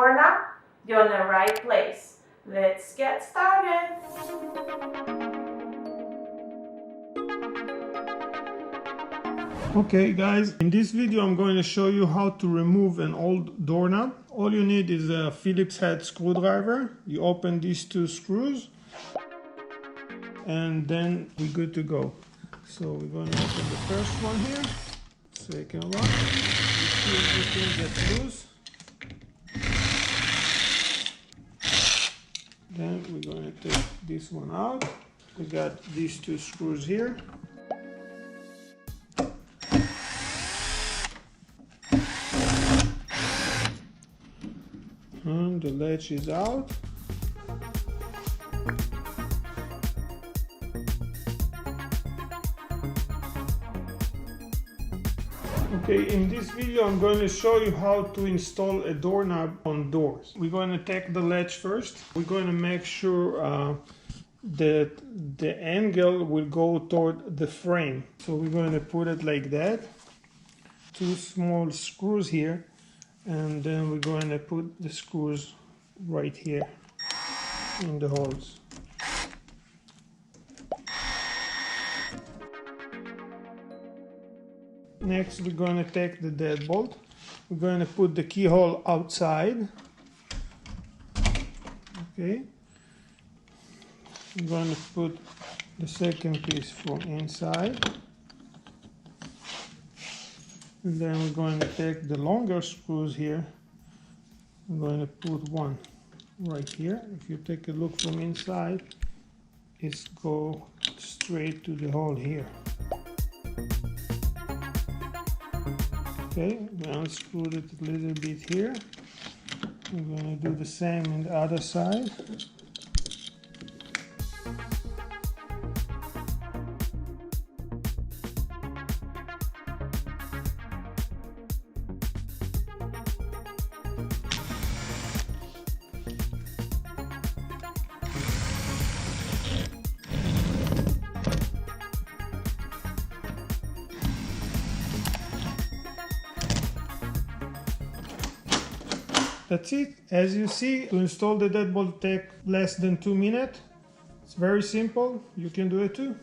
doorknob, you're in the right place. Let's get started. Okay guys, in this video I'm going to show you how to remove an old doorknob. All you need is a Phillips head screwdriver. You open these two screws and then we're good to go. So we're going to open the first one here. Second one. You see everything gets loose. Then we're going to take this one out. We got these two screws here. And the latch is out. Okay, in this video I'm going to show you how to install a doorknob on doors. We're going to take the latch first. We're going to make sure that the angle will go toward the frame. So we're going to put it like that. Two small screws here. And then we're going to put the screws right here in the holes. Next we're going to take the deadbolt. We're going to put the keyhole outside. Okay. We're going to put the second piece from inside. And then we're going to take the longer screws here. I'm going to put one right here. If you take a look from inside, it's go straight to the hole here. Okay, we unscrewed it a little bit here. We're going to do the same in the other side. That's it. As you see, to install the deadbolt take less than 2 minutes. It's very simple. You can do it too.